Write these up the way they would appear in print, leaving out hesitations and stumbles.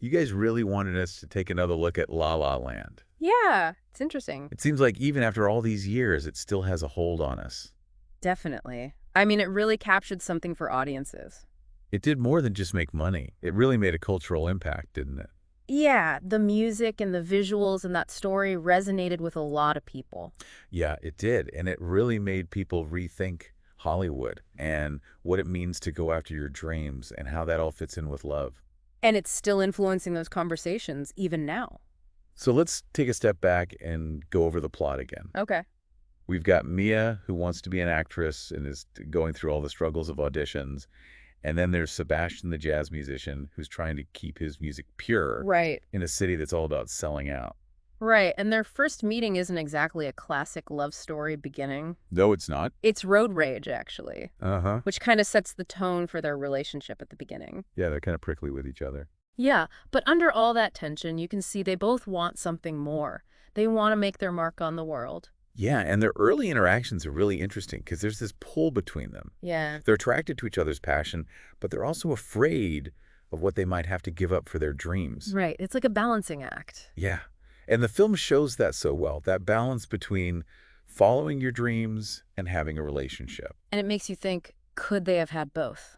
You guys really wanted us to take another look at La La Land. Yeah, it's interesting. It seems like even after all these years, it still has a hold on us. Definitely. I mean, it really captured something for audiences. It did more than just make money. It really made a cultural impact, didn't it? Yeah, the music and the visuals and that story resonated with a lot of people. Yeah, it did. And it really made people rethink Hollywood and what it means to go after your dreams and how that all fits in with love. And it's still influencing those conversations even now. So let's take a step back and go over the plot again. Okay. We've got Mia, who wants to be an actress and is going through all the struggles of auditions. And then there's Sebastian, the jazz musician, who's trying to keep his music pure Right. in a city that's all about selling out. Right. And their first meeting isn't exactly a classic love story beginning. No, it's not. It's road rage, actually, Uh-huh. which kind of sets the tone for their relationship at the beginning. Yeah, they're kind of prickly with each other. Yeah, but under all that tension, you can see they both want something more. They want to make their mark on the world. Yeah, and their early interactions are really interesting because there's this pull between them. Yeah. They're attracted to each other's passion, but they're also afraid of what they might have to give up for their dreams. Right. It's like a balancing act. Yeah. And the film shows that so well, that balance between following your dreams and having a relationship. And it makes you think, could they have had both?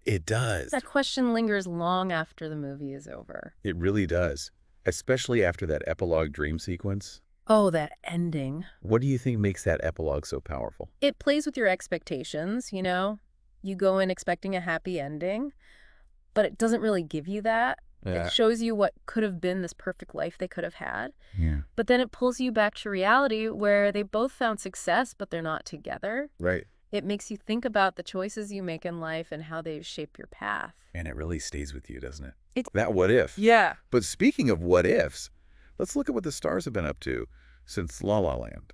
It does. That question lingers long after the movie is over. It really does, especially after that epilogue dream sequence. Oh, that ending. What do you think makes that epilogue so powerful? It plays with your expectations, you know? You go in expecting a happy ending, but it doesn't really give you that. Yeah. It shows you what could have been this perfect life they could have had. Yeah. But then it pulls you back to reality where they both found success, but they're not together. Right. It makes you think about the choices you make in life and how they shape your path. And it really stays with you, doesn't it? It's That what if. Yeah. But speaking of what ifs, let's look at what the stars have been up to since La La Land.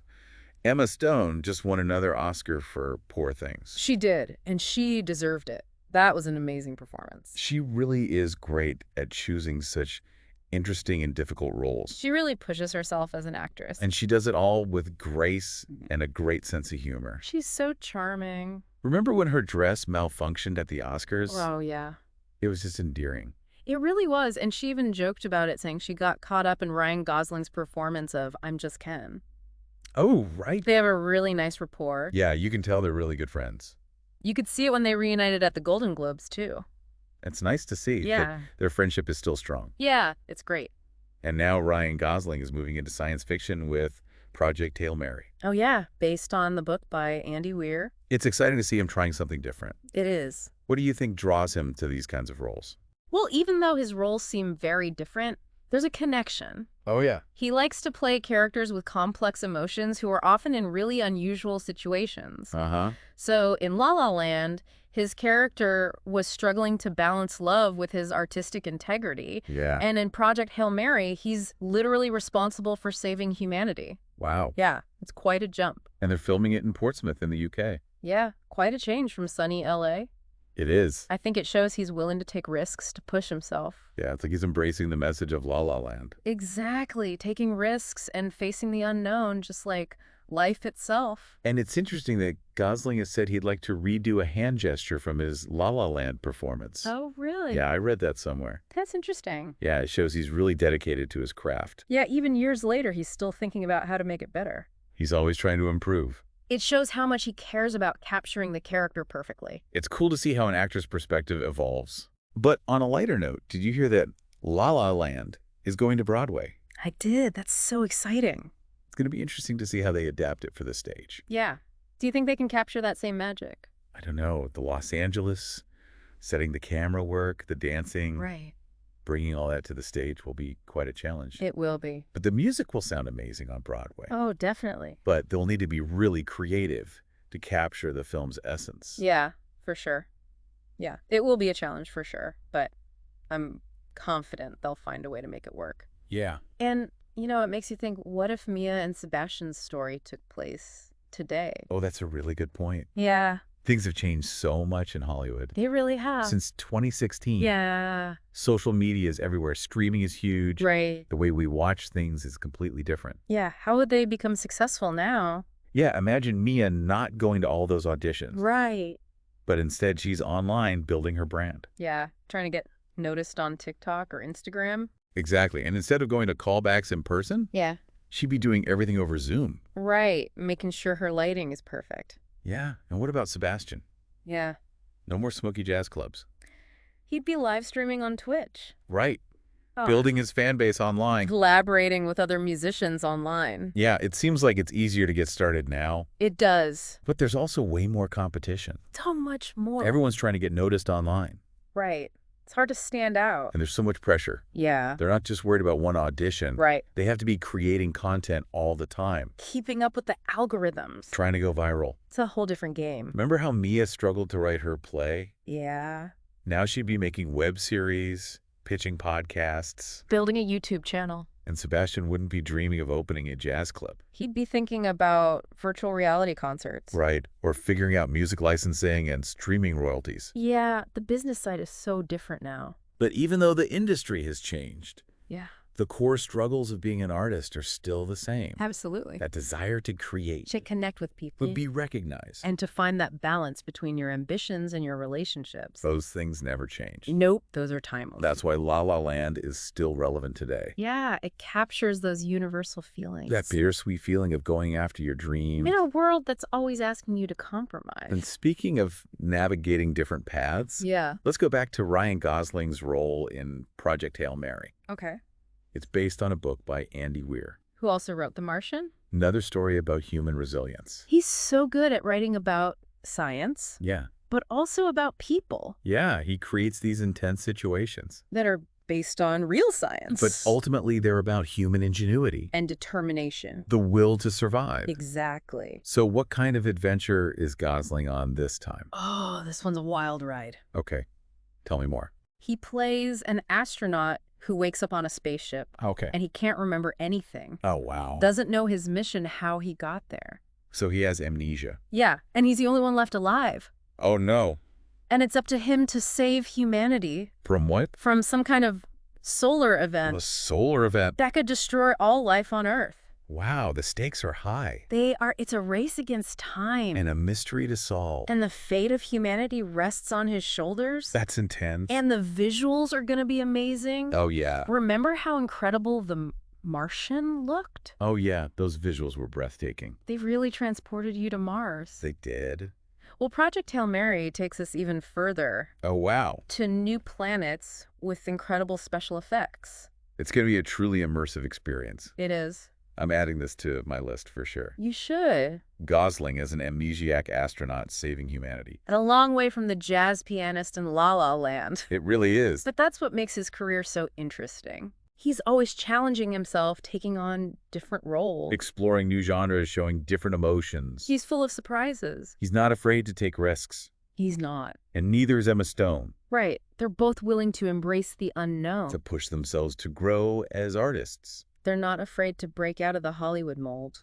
Emma Stone just won another Oscar for Poor Things. She did, and she deserved it. That was an amazing performance. She really is great at choosing such interesting and difficult roles. She really pushes herself as an actress. And she does it all with grace and a great sense of humor. She's so charming. Remember when her dress malfunctioned at the Oscars? Oh, yeah. It was just endearing. It really was, and she even joked about it, saying she got caught up in Ryan Gosling's performance of I'm Just Ken. Oh, right. They have a really nice rapport. Yeah, you can tell they're really good friends. You could see it when they reunited at the Golden Globes, too. It's nice to see Yeah. that their friendship is still strong. Yeah, it's great. And now Ryan Gosling is moving into science fiction with Project Hail Mary. Oh, yeah, based on the book by Andy Weir. It's exciting to see him trying something different. It is. What do you think draws him to these kinds of roles? Well, even though his roles seem very different, there's a connection. Oh, yeah. He likes to play characters with complex emotions who are often in really unusual situations. Uh-huh. So in La La Land, his character was struggling to balance love with his artistic integrity. Yeah. And in Project Hail Mary, he's literally responsible for saving humanity. Wow. Yeah, it's quite a jump. And they're filming it in Portsmouth in the UK. Yeah, quite a change from sunny LA. It is. I think it shows he's willing to take risks to push himself. Yeah, it's like he's embracing the message of La La Land. Exactly, taking risks and facing the unknown, just like life itself. And it's interesting that Gosling has said he'd like to redo a hand gesture from his La La Land performance. Oh, really? Yeah, I read that somewhere. That's interesting. Yeah, it shows he's really dedicated to his craft. Yeah, even years later, he's still thinking about how to make it better. He's always trying to improve. It shows how much he cares about capturing the character perfectly. It's cool to see how an actor's perspective evolves. But on a lighter note, did you hear that La La Land is going to Broadway? I did. That's so exciting. It's going to be interesting to see how they adapt it for the stage. Yeah. Do you think they can capture that same magic? I don't know, the Los Angeles, setting the camera work, the dancing, Right. bringing all that to the stage will be quite a challenge. It will be. But the music will sound amazing on Broadway. Oh, definitely. But they'll need to be really creative to capture the film's essence. Yeah, for sure. Yeah, it will be a challenge for sure, but I'm confident they'll find a way to make it work. Yeah. And, you know, it makes you think, what if Mia and Sebastian's story took place today? Oh, that's a really good point. Yeah, Things have changed so much in Hollywood. they really have. Since 2016, Yeah, social media is everywhere. Streaming is huge. right. The way we watch things is completely different. Yeah, how would they become successful now? Yeah, imagine Mia not going to all those auditions, Right. but instead she's online building her brand. Yeah, trying to get Noticed on TikTok or Instagram. Exactly. And instead of going to callbacks in person, Yeah. she'd be doing everything over Zoom. Right, making sure her lighting is perfect. Yeah. And what about Sebastian? Yeah. No more smoky jazz clubs. He'd be live streaming on Twitch. Right. Oh. Building his fan base online. Collaborating with other musicians online. Yeah, it seems like it's easier to get started now. It does. But there's also way more competition. So much more. Everyone's trying to get noticed online. Right. It's hard to stand out. And there's so much pressure. Yeah. They're not just worried about one audition. Right. They have to be creating content all the time. Keeping up with the algorithms. Trying to go viral. It's a whole different game. Remember how Mia struggled to write her play? Yeah. Now she'd be making web series, pitching podcasts, Building a YouTube channel. and Sebastian wouldn't be dreaming of opening a jazz club. He'd be thinking about virtual reality concerts. Right, or figuring out music licensing and streaming royalties. Yeah, the business side is so different now. But even though the industry has changed, Yeah. the core struggles of being an artist are still the same. Absolutely. That desire to create, To connect with people. would be recognized. And to find that balance between your ambitions and your relationships. Those things never change. Nope, those are timeless. That's why La La Land is still relevant today. Yeah, it captures those universal feelings. That bittersweet feeling of going after your dream. In a world that's always asking you to compromise. And speaking of navigating different paths, Yeah. let's go back to Ryan Gosling's role in Project Hail Mary. Okay. It's based on a book by Andy Weir. Who also wrote The Martian? Another story about human resilience. He's so good at writing about science, Yeah. but also about people Yeah, he creates these intense situations. that are based on real science. But ultimately, they're about human ingenuity, and determination. the will to survive. Exactly. So what kind of adventure is Gosling on this time? Oh, this one's a wild ride. Okay, tell me more. He plays an astronaut who wakes up on a spaceship Okay. and he can't remember anything. Oh, wow. Doesn't know his mission, how he got there. So he has amnesia. Yeah, and he's the only one left alive. Oh, no. And it's up to him to save humanity From what? from some kind of solar A event solar event. that could destroy all life on Earth. Wow, the stakes are high. It's a race against time. And a mystery to solve. And the fate of humanity rests on his shoulders. That's intense. And the visuals are going to be amazing. Oh, yeah. Remember how incredible The Martian looked? Oh, yeah. Those visuals were breathtaking. They really transported you to Mars. They did. Well, Project Hail Mary takes us even further Oh, wow. to new planets with incredible special effects. It's going to be a truly immersive experience. It is. I'm adding this to my list for sure. You should. Gosling as an amnesiac astronaut saving humanity. And a long way from the jazz pianist in La La Land. It really is. But that's what makes his career so interesting. He's always challenging himself, taking on different roles. Exploring new genres, showing different emotions. He's full of surprises. He's not afraid to take risks. He's not. And neither is Emma Stone. Right. They're both willing to embrace the unknown. To push themselves to grow as artists. They're not afraid to break out of the Hollywood mold.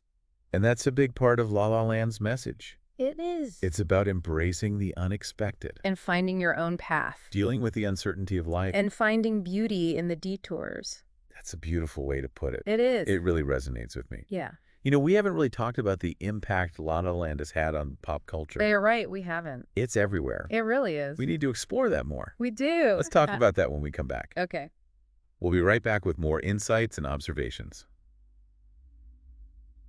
And that's a big part of La La Land's message. It is. It's about embracing the unexpected. And finding your own path. Dealing with the uncertainty of life. And finding beauty in the detours. That's a beautiful way to put it. It is. It really resonates with me. Yeah. You know, we haven't really talked about the impact La La Land has had on pop culture. They're right, we haven't. It's everywhere. It really is. We need to explore that more. We do. Let's talk about that when we come back. Okay. We'll be right back with more insights and observations.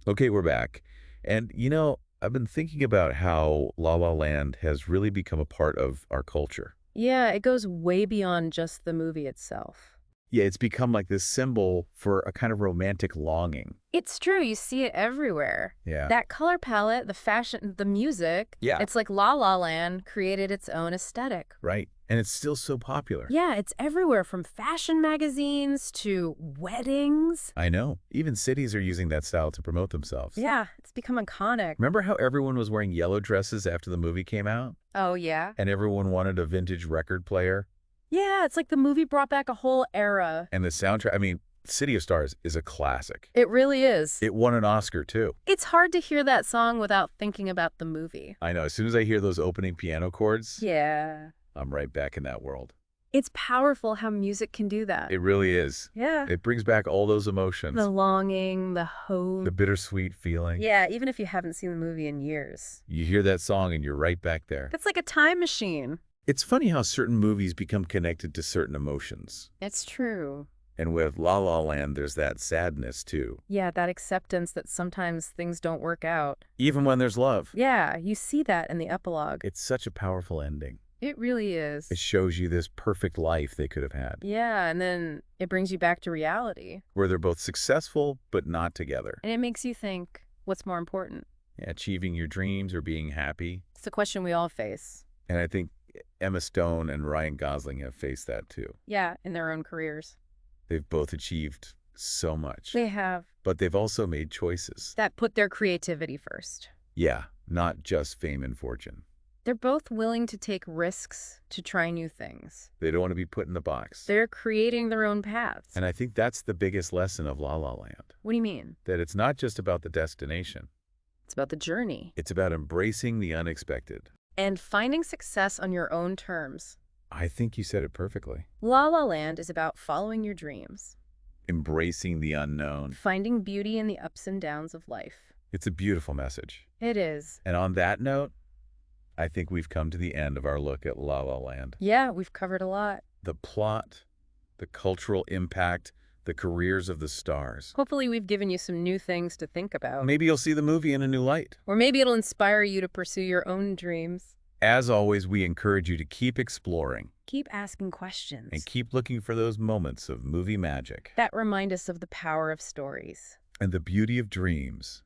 Okay, we're back. And, you know, I've been thinking about how La La Land has really become a part of our culture. Yeah, it goes way beyond just the movie itself. Yeah, it's become like this symbol for a kind of romantic longing. It's true. You see it everywhere. Yeah. That color palette, the fashion, the music. Yeah. It's like La La Land created its own aesthetic. Right. And it's still so popular. Yeah, it's everywhere from fashion magazines to weddings. I know. Even cities are using that style to promote themselves. Yeah, it's become iconic. Remember how everyone was wearing yellow dresses after the movie came out? Oh, yeah? And everyone wanted a vintage record player? Yeah, it's like the movie brought back a whole era. And the soundtrack, I mean, City of Stars is a classic. It really is. It won an Oscar, too. It's hard to hear that song without thinking about the movie. I know. As soon as I hear those opening piano chords, Yeah. I'm right back in that world. It's powerful how music can do that. It really is. Yeah. It brings back all those emotions. The longing, the hope. The bittersweet feeling. Yeah, even if you haven't seen the movie in years. You hear that song and you're right back there. It's like a time machine. It's funny how certain movies become connected to certain emotions. It's true. And with La La Land, there's that sadness, too. Yeah, that acceptance that sometimes things don't work out. Even when there's love. Yeah, you see that in the epilogue. It's such a powerful ending. It really It is. shows you this perfect life they could have had, Yeah, and then it brings you back to reality. where they're both successful but not together. And it makes you think, what's more important? Yeah, achieving your dreams or being happy. It's a question we all face. And I think Emma Stone and Ryan Gosling have faced that too. Yeah, in their own careers. They've both achieved so much, They have but they've also made choices. that put their creativity first. Yeah, not just fame and fortune. They're both willing to take risks to try new things. They don't want to be put in the box. They're creating their own paths. And I think that's the biggest lesson of La La Land, What do you mean? that it's not just about the destination. It's about the journey It's about embracing the unexpected. and finding success on your own terms. I think you said it perfectly. La La Land is about following your dreams, Embracing the unknown. finding beauty in the ups and downs of life. It's a beautiful message. It is. And on that note, I think we've come to the end of our look at La La Land. Yeah, we've covered a lot. The plot, the cultural impact, the careers of the stars. Hopefully we've given you some new things to think about. Maybe you'll see the movie in a new light. Or maybe it'll inspire you to pursue your own dreams. As always, we encourage you to keep exploring Keep asking questions and keep looking for those moments of movie magic that remind us of the power of stories. and the beauty of dreams.